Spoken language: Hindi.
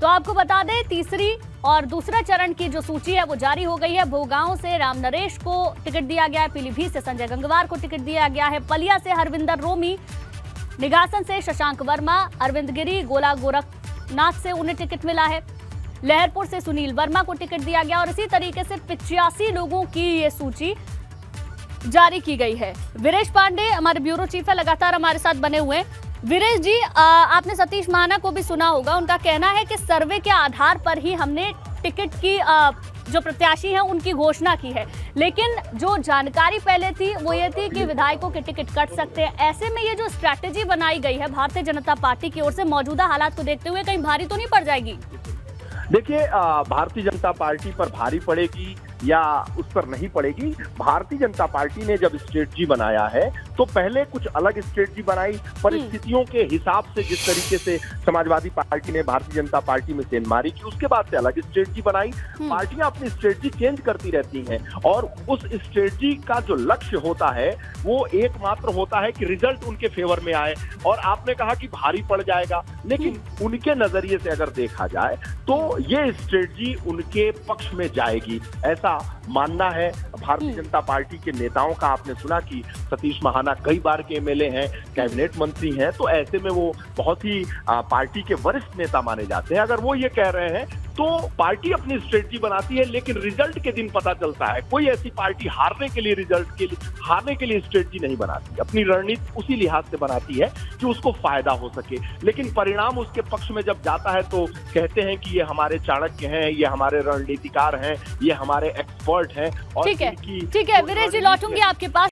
आपको बता दें तीसरी और दूसरा चरण की जो सूची है वो जारी हो गई है। भोगांव से राम नरेश को टिकट दिया गया है, पीलीभीत से संजय गंगवार को टिकट दिया गया है, पलिया से हरविंदर रोमी, निगासन से शशांक वर्मा, अरविंद गिरी, गोला गोरखनाथ से उन्हें टिकट मिला है, लहरपुर से सुनील वर्मा को टिकट दिया गया और इसी तरीके से 85 लोगों की ये सूची जारी की गई है। वीरेश पांडे हमारे ब्यूरो चीफ है, लगातार हमारे साथ बने हुए हैं। वीरेश जी, आपने सतीश महाना को भी सुना होगा, उनका कहना है कि सर्वे के आधार पर ही हमने टिकट की जो प्रत्याशी हैं उनकी घोषणा की है, लेकिन जो जानकारी पहले थी वो ये थी कि विधायकों के टिकट कट सकते हैं। ऐसे में ये जो स्ट्रैटेजी बनाई गई है भारतीय जनता पार्टी की ओर से, मौजूदा हालात को देखते हुए कहीं भारी तो नहीं पड़ जाएगी? देखिए, भारतीय जनता पार्टी पर भारी पड़ेगी या उस पर नहीं पड़ेगी। भारतीय जनता पार्टी ने जब स्ट्रेटजी बनाया है तो पहले कुछ अलग स्ट्रेटजी बनाई, परिस्थितियों के हिसाब से। जिस तरीके से समाजवादी पार्टी ने भारतीय जनता पार्टी में सेंधमारी की, उसके बाद से अलग स्ट्रेटजी बनाई। पार्टियां अपनी स्ट्रेटजी चेंज करती रहती हैं और उस स्ट्रेटजी का जो लक्ष्य होता है वो एकमात्र होता है कि रिजल्ट उनके फेवर में आए। और आपने कहा कि भारी पड़ जाएगा, लेकिन उनके नजरिए से अगर देखा जाए तो ये स्ट्रेटजी उनके पक्ष में जाएगी, ऐसा मानना है भारतीय जनता पार्टी के नेताओं का। आपने सुना कि सतीश महाना कई बार के एमएलए हैं, कैबिनेट मंत्री हैं, तो ऐसे में वो बहुत ही पार्टी के वरिष्ठ नेता माने जाते हैं। अगर वो ये कह रहे हैं तो पार्टी अपनी स्ट्रेटजी बनाती है, लेकिन रिजल्ट के दिन पता चलता है। कोई ऐसी पार्टी हारने के लिए स्ट्रेटजी नहीं बनाती, अपनी रणनीति उसी लिहाज से बनाती है कि उसको फायदा हो सके। लेकिन परिणाम उसके पक्ष में जब जाता है तो कहते हैं कि ये हमारे चाणक्य हैं, ये हमारे रणनीतिकार हैं, ये हमारे एक्सपर्ट हैं। और ठीक है वीरेश जी, लौटूंगी आपके पास।